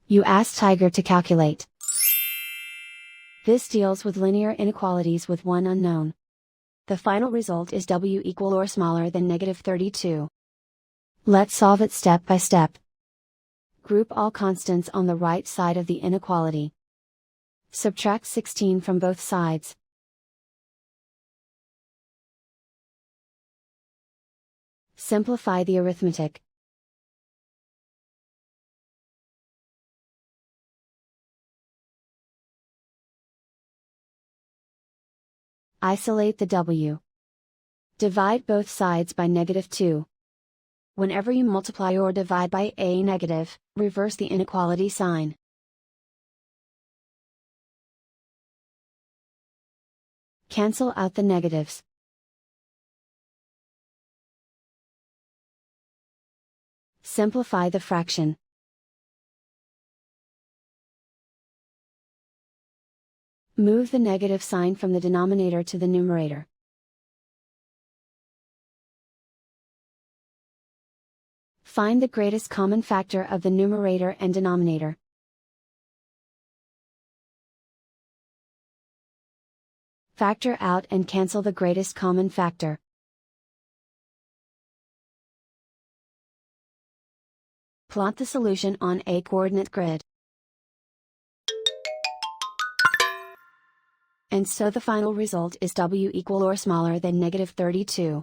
You ask Tiger to calculate. This deals with linear inequalities with one unknown. The final result is w equal or smaller than -32. Let's solve it step by step. Group all constants on the right side of the inequality. Subtract 16 from both sides. Simplify the arithmetic. Isolate the w. Divide both sides by -2. Whenever you multiply or divide by a negative, reverse the inequality sign. Cancel out the negatives. Simplify the fraction. Move the negative sign from the denominator to the numerator. Find the greatest common factor of the numerator and denominator. Factor out and cancel the greatest common factor. Plot the solution on a coordinate grid. And so the final result is w equal or smaller than -32.